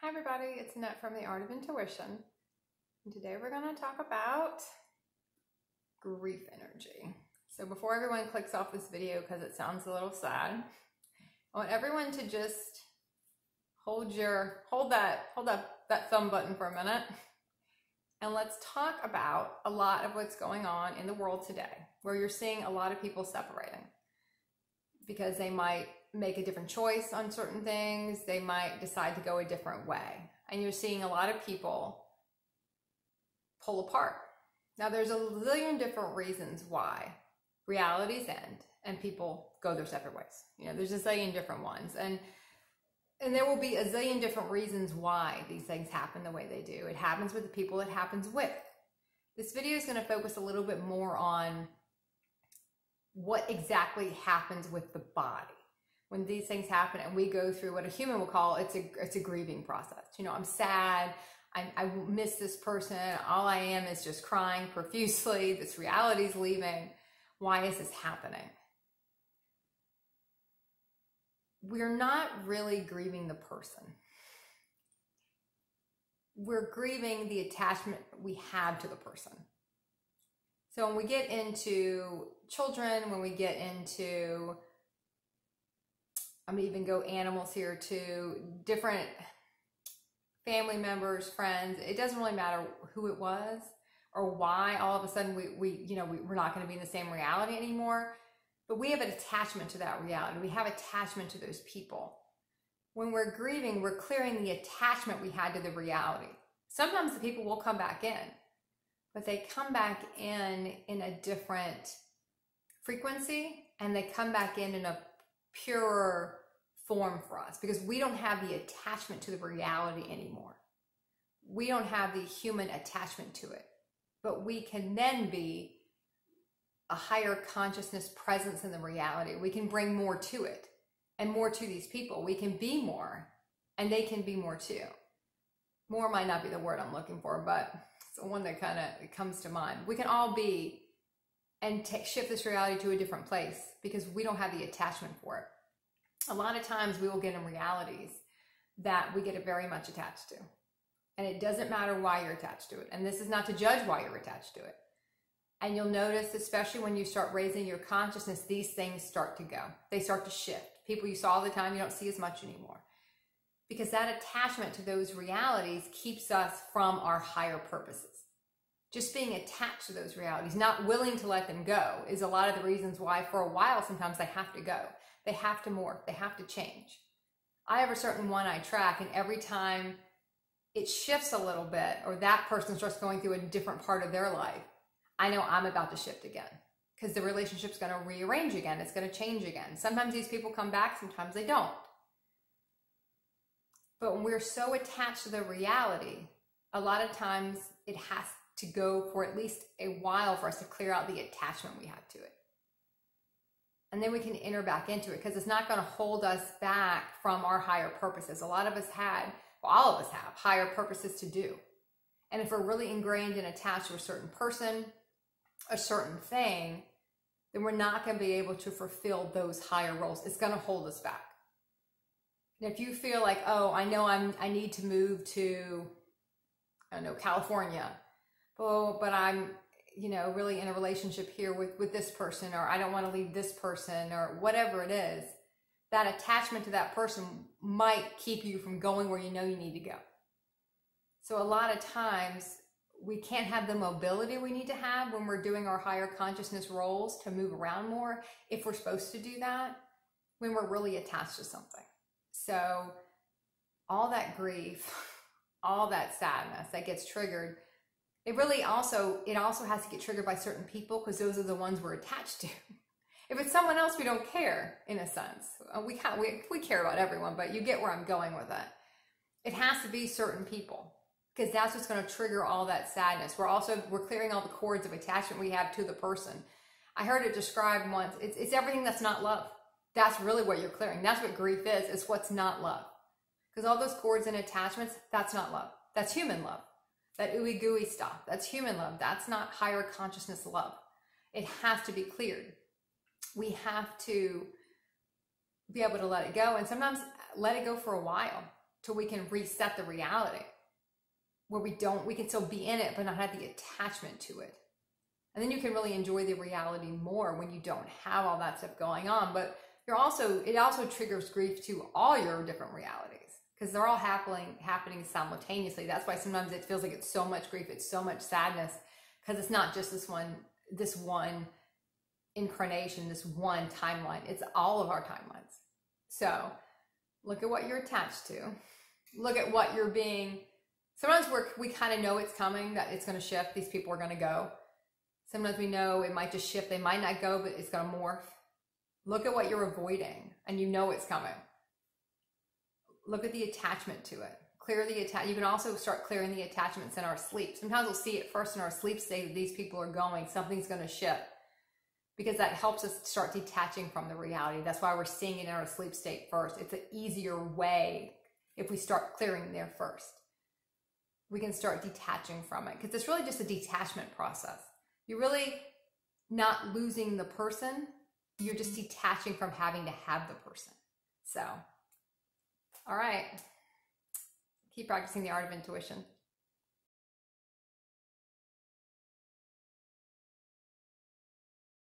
Hi everybody, it's Annette from The Art of Intuition. And today we're going to talk about grief energy. So before everyone clicks off this video because it sounds a little sad, I want everyone to just hold that thumb button for a minute, and let's talk about a lot of what's going on in the world today, where you're seeing a lot of people separating because they might make a different choice on certain things. They might decide to go a different way. And you're seeing a lot of people pull apart. Now, there's a zillion different reasons why realities end and people go their separate ways. You know, there's a zillion different ones. And there will be a zillion different reasons why these things happen the way they do. It happens with the people it happens with. This video is going to focus a little bit more on what exactly happens with the body when these things happen and we go through what a human will call it's a grieving process. You know, I'm sad, I miss this person, all I am is just crying profusely, this reality's leaving. Why is this happening? We're not really grieving the person. We're grieving the attachment we have to the person. So when we get into children, when we get into, I'm gonna even go animals here too, different family members, friends, it doesn't really matter who it was or why all of a sudden we're not gonna be in the same reality anymore, but we have an attachment to that reality. We have attachment to those people. When we're grieving, we're clearing the attachment we had to the reality. Sometimes the people will come back in, but they come back in a different frequency, and they come back in a purer form for us because we don't have the attachment to the reality anymore. We don't have the human attachment to it, but we can then be a higher consciousness presence in the reality. We can bring more to it and more to these people. We can be more and they can be more too. More might not be the word I'm looking for, but it's the one that kind of comes to mind. We can all be and shift this reality to a different place because we don't have the attachment for it. A lot of times we will get in realities that we get very much attached to. And it doesn't matter why you're attached to it. And this is not to judge why you're attached to it. And you'll notice, especially when you start raising your consciousness, these things start to go. They start to shift. People you saw all the time, you don't see as much anymore. Because that attachment to those realities keeps us from our higher purposes. Just being attached to those realities, not willing to let them go, is a lot of the reasons why for a while sometimes they have to go. They have to morph. They have to change. I have a certain one I track, and every time it shifts a little bit or that person starts going through a different part of their life, I know I'm about to shift again because the relationship's going to rearrange again. It's going to change again. Sometimes these people come back, sometimes they don't. But when we're so attached to the reality, a lot of times it has to go for at least a while for us to clear out the attachment we have to it. And then we can enter back into it because it's not going to hold us back from our higher purposes. A lot of us all of us have higher purposes to do. And if we're really ingrained and attached to a certain person, a certain thing, then we're not going to be able to fulfill those higher roles. It's going to hold us back. And if you feel like, oh, I know I need to move to, I don't know, California, but I'm, really in a relationship here with this person, or I don't want to leave this person, or whatever it is, that attachment to that person might keep you from going where you know you need to go. So a lot of times we can't have the mobility we need to have when we're doing our higher consciousness roles to move around more, if we're supposed to do that, when we're really attached to something. So all that grief, all that sadness that gets triggered, it also has to get triggered by certain people because those are the ones we're attached to. If it's someone else, we don't care, in a sense. We care about everyone, but you get where I'm going with it. It has to be certain people because that's what's going to trigger all that sadness. We're clearing all the cords of attachment we have to the person. I heard it described once. It's everything that's not love. That's really what you're clearing. That's what grief is. It's what's not love. Because all those cords and attachments, that's not love. That's human love. That ooey gooey stuff, that's human love. That's not higher consciousness love. It has to be cleared. We have to be able to let it go, and sometimes let it go for a while till we can reset the reality where we can still be in it, but not have the attachment to it. And then you can really enjoy the reality more when you don't have all that stuff going on. But it also triggers grief to all your different realities because they're all happening simultaneously. That's why sometimes it feels like it's so much grief, it's so much sadness, because it's not just this one incarnation, this one timeline. It's all of our timelines. So look at what you're attached to. Look at what you're being. Sometimes we kind of know it's coming, that it's going to shift. These people are going to go. Sometimes we know it might just shift. They might not go, but it's going to morph. Look at what you're avoiding, and you know it's coming. Look at the attachment to it. Clear the attachment. You can also start clearing the attachments in our sleep. Sometimes we'll see it first in our sleep state that these people are going. Something's going to shift, because that helps us start detaching from the reality. That's why we're seeing it in our sleep state first. It's an easier way if we start clearing there first. We can start detaching from it, because it's really just a detachment process. You're really not losing the person. You're just detaching from having to have the person. So, all right. Keep practicing the art of intuition.